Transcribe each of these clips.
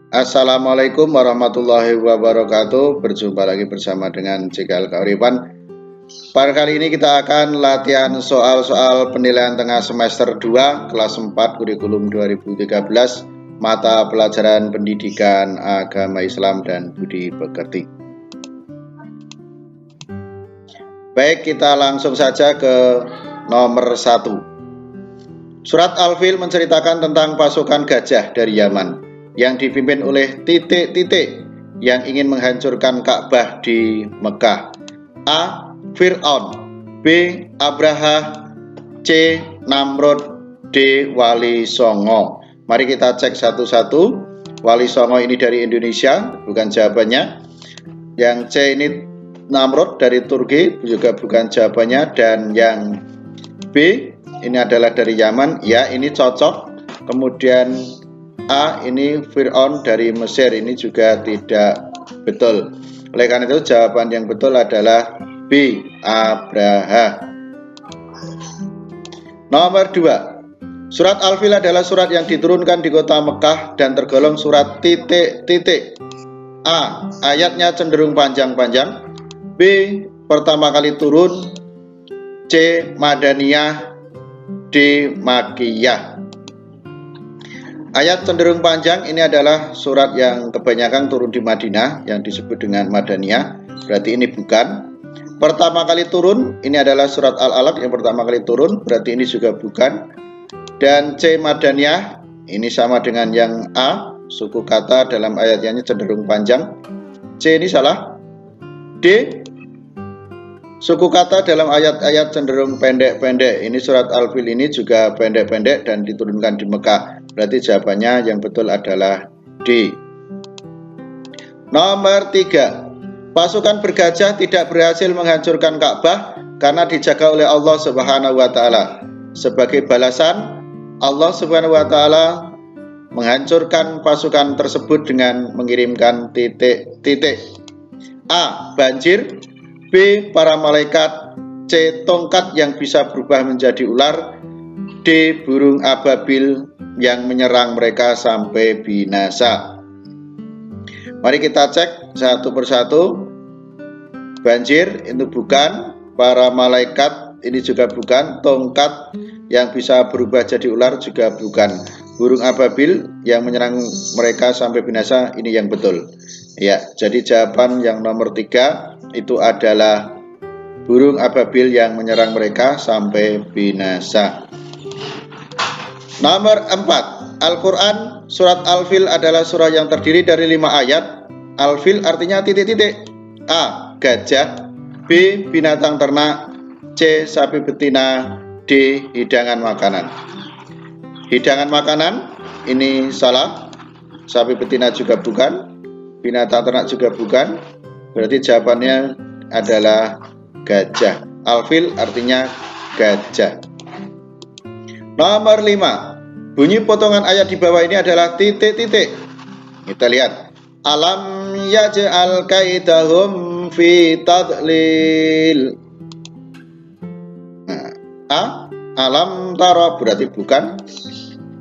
Assalamualaikum warahmatullahi wabarakatuh. Berjumpa lagi bersama dengan CKL Kauripan. Pada kali ini kita akan latihan soal-soal penilaian tengah semester 2 kelas 4 kurikulum 2013 mata pelajaran pendidikan agama Islam dan budi pekerti. Baik, kita langsung saja ke nomor 1. Surat Al-Fil menceritakan tentang pasukan gajah dari Yaman yang dipimpin oleh titik-titik yang ingin menghancurkan Ka'bah di Mekah. A. Fir'aun, B. Abraha, C. Namrud, D. Wali Songo. Mari kita cek satu-satu. Wali Songo ini dari Indonesia, bukan jawabannya. Yang C ini Namrud dari Turki, juga bukan jawabannya. Dan yang B ini adalah dari Yaman, ya ini cocok. Kemudian A ini Fir'aun dari Mesir, ini juga tidak betul. Oleh karena itu jawaban yang betul adalah B. Abraha. Nomor 2. Surat Al-Fil adalah surat yang diturunkan di kota Mekah dan tergolong surat titik-titik. A. Ayatnya cenderung panjang-panjang. B. Pertama kali turun. C. Madaniyah. D. Makkiyah. Ayat cenderung panjang ini adalah surat yang kebanyakan turun di Madinah yang disebut dengan Madaniyah. Berarti ini bukan. Pertama kali turun ini adalah surat Al-Alaq yang pertama kali turun, berarti ini juga bukan. Dan C. Madaniyah ini sama dengan yang A, suku kata dalam ayatnya cenderung panjang. C ini salah. D. Suku kata dalam ayat-ayat cenderung pendek-pendek. Ini surat Al-Fil ini juga pendek-pendek dan diturunkan di Mekah. Berarti jawabannya yang betul adalah D. Nomor 3. Pasukan bergajah tidak berhasil menghancurkan Ka'bah karena dijaga oleh Allah Subhanahu wa taala. Sebagai balasan, Allah Subhanahu wa taala menghancurkan pasukan tersebut dengan mengirimkan titik-titik. A. Banjir, B. Para malaikat, C. Tongkat yang bisa berubah menjadi ular, D. Burung ababil yang menyerang mereka sampai binasa. Mari kita cek satu persatu. Banjir itu bukan, para malaikat ini juga bukan, tongkat yang bisa berubah jadi ular juga bukan, burung ababil yang menyerang mereka sampai binasa ini yang betul. Ya, jadi jawaban yang nomor 3 itu adalah burung ababil yang menyerang mereka sampai binasa. Nomor 4. Al-Quran surat Al-Fil adalah surah yang terdiri dari 5 ayat. Al-Fil artinya titik-titik. A. Gajah, B. Binatang ternak, C. Sapi betina, D. Hidangan makanan. Hidangan makanan ini salah. Sapi betina juga bukan, binatang ternak juga bukan. Berarti jawabannya adalah gajah. Al-Fil artinya gajah. Nomor 5. Bunyi potongan ayat di bawah ini adalah titik-titik. Kita lihat. Alam yaj'al kaidahum fi tadlil. Nah, A. Alam tara berarti bukan.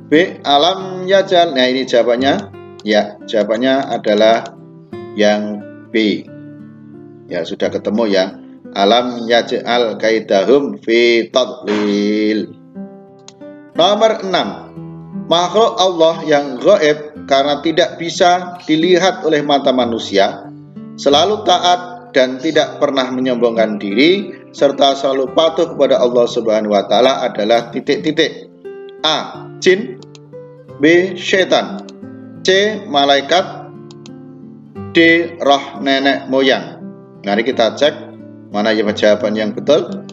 B. Alam yaj'al. Nah ini jawabannya. Ya, jawabannya adalah yang B. Ya sudah ketemu ya. Alam yaj'al kaidahum fi tadlil. Nomor 6. Makhluk Allah yang gaib karena tidak bisa dilihat oleh mata manusia, selalu taat dan tidak pernah menyombongkan diri, serta selalu patuh kepada Allah Subhanahu wa taala adalah titik-titik. A. Jin, B. Setan, C. Malaikat, D. Roh nenek moyang. Mari kita cek mana jawaban yang betul.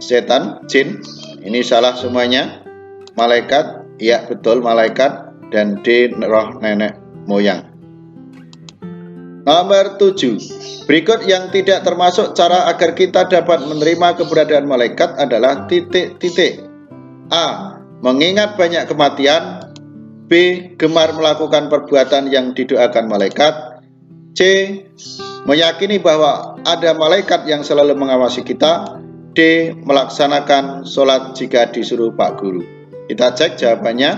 Setan, jin, ini salah semuanya. Malaikat, iya betul malaikat, dan D. Roh nenek moyang. Nomor 7. Berikut yang tidak termasuk cara agar kita dapat menerima keberadaan malaikat adalah titik-titik. A. Mengingat banyak kematian. B. Gemar melakukan perbuatan yang didoakan malaikat. C. Meyakini bahwa ada malaikat yang selalu mengawasi kita. D. Melaksanakan sholat jika disuruh Pak Guru. Kita cek jawabannya.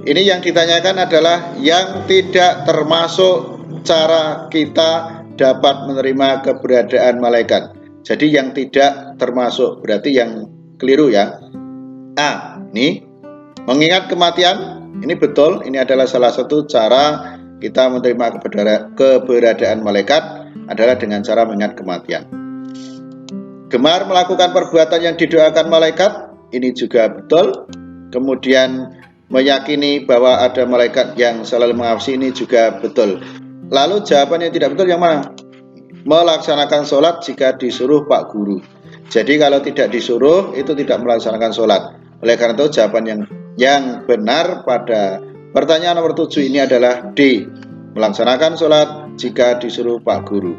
Ini yang ditanyakan adalah yang tidak termasuk cara kita dapat menerima keberadaan malaikat. Jadi yang tidak termasuk berarti yang keliru ya. Ini mengingat kematian, ini betul, ini adalah salah satu cara kita menerima keberadaan malaikat adalah dengan cara mengingat kematian. Gemar melakukan perbuatan yang didoakan malaikat, ini juga betul. Kemudian meyakini bahwa ada malaikat yang selalu mengawasi, ini juga betul. Lalu jawaban yang tidak betul yang mana? Melaksanakan sholat jika disuruh Pak Guru. Jadi kalau tidak disuruh itu tidak melaksanakan sholat. Oleh karena itu jawaban yang benar pada pertanyaan nomor 7 ini adalah D. Melaksanakan sholat jika disuruh Pak Guru.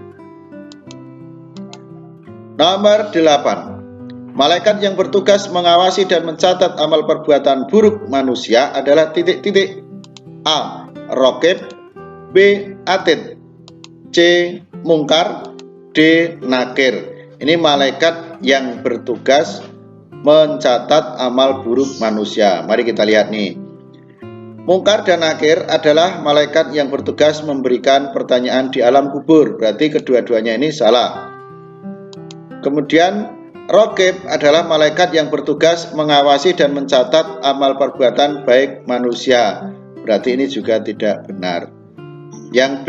Nomor 8. Malaikat yang bertugas mengawasi dan mencatat amal perbuatan buruk manusia adalah titik-titik. A. Raqib, B. Atid, C. Mungkar, D. Nakir. Ini malaikat yang bertugas mencatat amal buruk manusia. Mari kita lihat nih. Mungkar dan Nakir adalah malaikat yang bertugas memberikan pertanyaan di alam kubur. Berarti kedua-duanya ini salah. Kemudian Raqib adalah malaikat yang bertugas mengawasi dan mencatat amal perbuatan baik manusia. Berarti ini juga tidak benar. Yang B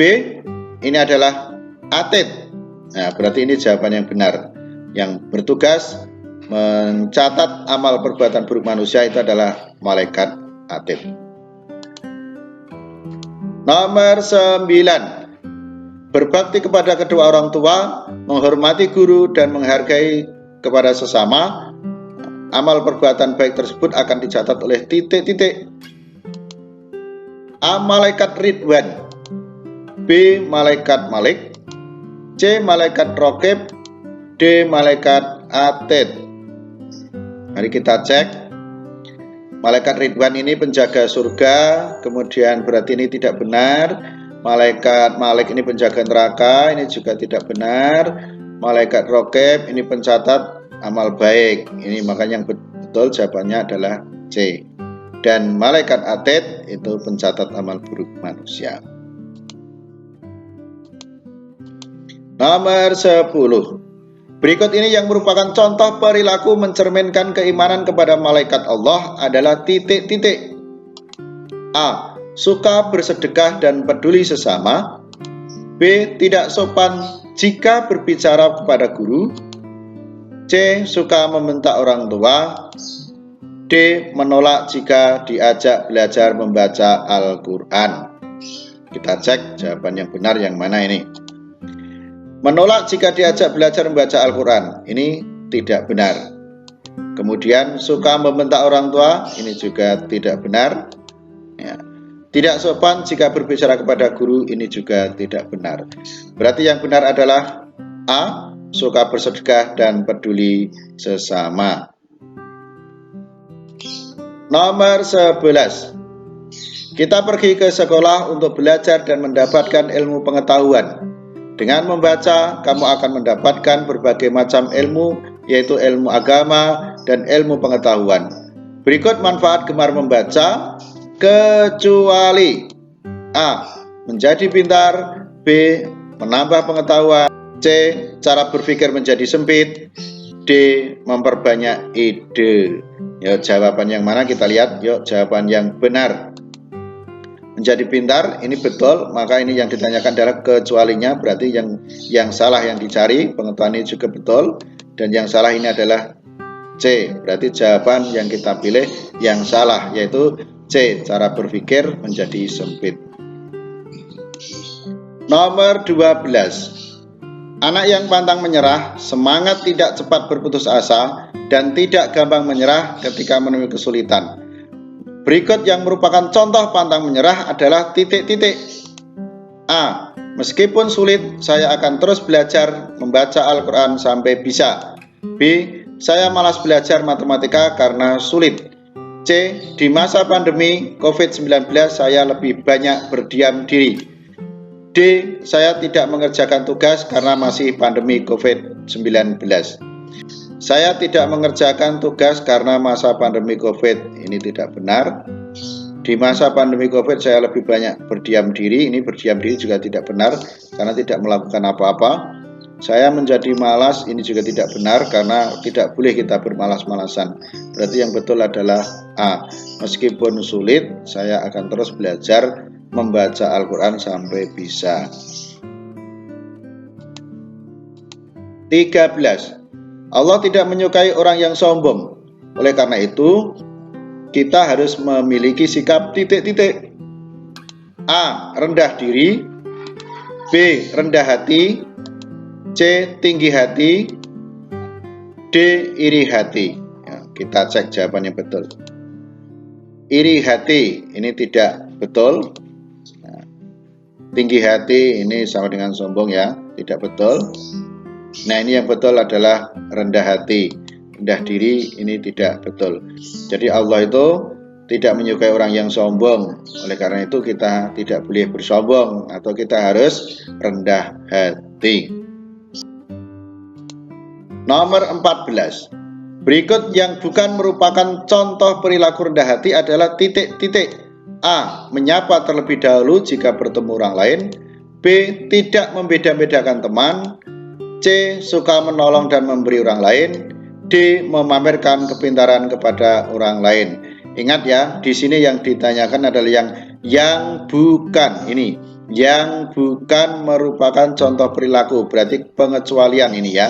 ini adalah Atid. Nah, berarti ini jawaban yang benar. Yang bertugas mencatat amal perbuatan buruk manusia itu adalah malaikat Atid. Nomor 9. Berbakti kepada kedua orang tua, menghormati guru dan menghargai kepada sesama. Amal perbuatan baik tersebut akan dicatat oleh titik-titik. A. Malaikat Ridwan, B. Malaikat Malik, C. Malaikat Raqib, D. Malaikat Atid. Mari kita cek. Malaikat Ridwan ini penjaga surga, kemudian berarti ini tidak benar. Malaikat Malik ini penjaga neraka, ini juga tidak benar. Malaikat Raqib ini pencatat amal baik, ini makanya yang betul jawabannya adalah C. Dan malaikat Atid itu pencatat amal buruk manusia. Nomor 10. Berikut ini yang merupakan contoh perilaku mencerminkan keimanan kepada malaikat Allah adalah titik-titik. A. Suka bersedekah dan peduli sesama. B. Tidak sopan jika berbicara kepada guru. C. Suka membentak orang tua. D. Menolak jika diajak belajar membaca Al-Quran. Kita cek jawaban yang benar yang mana ini. Menolak jika diajak belajar membaca Al-Quran, ini tidak benar. Kemudian suka membentak orang tua, ini juga tidak benar ya. Tidak sopan jika berbicara kepada guru, ini juga tidak benar. Berarti yang benar adalah A. Suka bersedekah dan peduli sesama. Nomor 11. Kita pergi ke sekolah untuk belajar dan mendapatkan ilmu pengetahuan. Dengan membaca, kamu akan mendapatkan berbagai macam ilmu, yaitu ilmu agama dan ilmu pengetahuan. Berikut manfaat gemar membaca, kecuali A. Menjadi pintar, B. Menambah pengetahuan, C. Cara berpikir menjadi sempit, D. Memperbanyak ide. Ya, jawaban yang mana kita lihat? Yuk, jawaban yang benar. Menjadi pintar, ini betul, maka ini yang ditanyakan adalah kecualinya, berarti yang salah yang dicari, pengetahuan ini juga betul, dan yang salah ini adalah C, berarti jawaban yang kita pilih yang salah, yaitu C, cara berpikir menjadi sempit. Nomor 12. Anak yang pantang menyerah, semangat tidak cepat berputus asa, dan tidak gampang menyerah ketika menemui kesulitan. Berikut yang merupakan contoh pantang menyerah adalah titik-titik. A. Meskipun sulit, saya akan terus belajar membaca Al-Quran sampai bisa. B. Saya malas belajar matematika karena sulit. C. Di masa pandemi COVID-19 saya lebih banyak berdiam diri. D. Saya tidak mengerjakan tugas karena masih pandemi COVID-19. Saya tidak mengerjakan tugas karena masa pandemi COVID. Ini tidak benar. Di masa pandemi COVID saya lebih banyak berdiam diri. Ini berdiam diri juga tidak benar karena tidak melakukan apa-apa. Saya menjadi malas, ini juga tidak benar karena tidak boleh kita bermalas-malasan. Berarti yang betul adalah A. Meskipun sulit, saya akan terus belajar membaca Al-Quran sampai bisa. 13. Allah tidak menyukai orang yang sombong. Oleh karena itu, kita harus memiliki sikap titik-titik. A. Rendah diri. B. Rendah hati. C. Tinggi hati. D. Iri hati. Ya, kita cek jawaban yang betul. Iri hati ini tidak betul. Nah, tinggi hati ini sama dengan sombong ya, tidak betul. Nah, ini yang betul adalah rendah hati. Rendah diri ini tidak betul. Jadi Allah itu tidak menyukai orang yang sombong. Oleh karena itu kita tidak boleh bersombong atau kita harus rendah hati. Nomor 14. Berikut yang bukan merupakan contoh perilaku rendah hati adalah titik-titik. A. Menyapa terlebih dahulu jika bertemu orang lain. B. Tidak membeda-bedakan teman. C. Suka menolong dan memberi orang lain. D. Memamerkan kepintaran kepada orang lain. Ingat ya, di sini yang ditanyakan adalah yang bukan ini, yang bukan merupakan contoh perilaku, berarti pengecualian ini ya.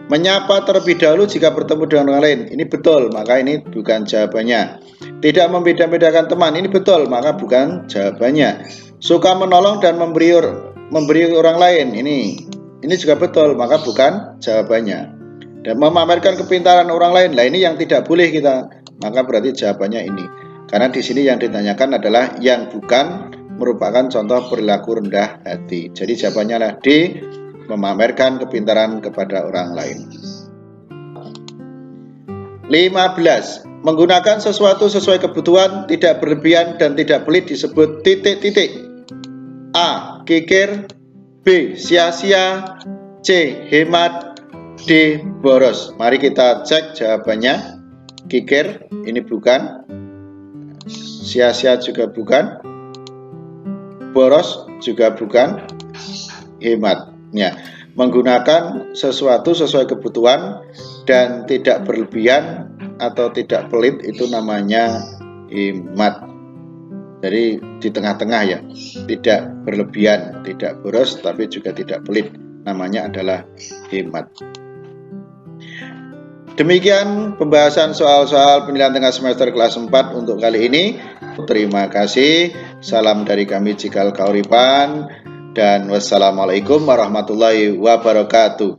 Menyapa terlebih dahulu jika bertemu dengan orang lain, ini betul, maka ini bukan jawabannya. Tidak membeda-bedakan teman, ini betul, maka bukan jawabannya. Suka menolong dan memberi orang lain, ini juga betul, maka bukan jawabannya. Dan memamerkan kepintaran orang lain, lah ini yang tidak boleh kita, maka berarti jawabannya ini. Karena di sini yang ditanyakan adalah yang bukan merupakan contoh perilaku rendah hati. Jadi jawabannya adalah D. Memamerkan kepintaran kepada orang lain. 15. Menggunakan sesuatu sesuai kebutuhan, tidak berlebihan dan tidak pelit disebut titik-titik. A. Kikir. B. Sia-sia. C. Hemat. D. Boros. Mari kita cek jawabannya. Kikir ini bukan, sia-sia juga bukan, boros juga bukan, hemat. Ya, menggunakan sesuatu sesuai kebutuhan dan tidak berlebihan atau tidak pelit itu namanya hemat. Jadi di tengah-tengah ya, tidak berlebihan, tidak boros tapi juga tidak pelit, namanya adalah hemat. Demikian pembahasan soal-soal penilaian tengah semester kelas 4 untuk kali ini. Terima kasih. Salam dari kami Cikal Kauripan dan wassalamualaikum warahmatullahi wabarakatuh.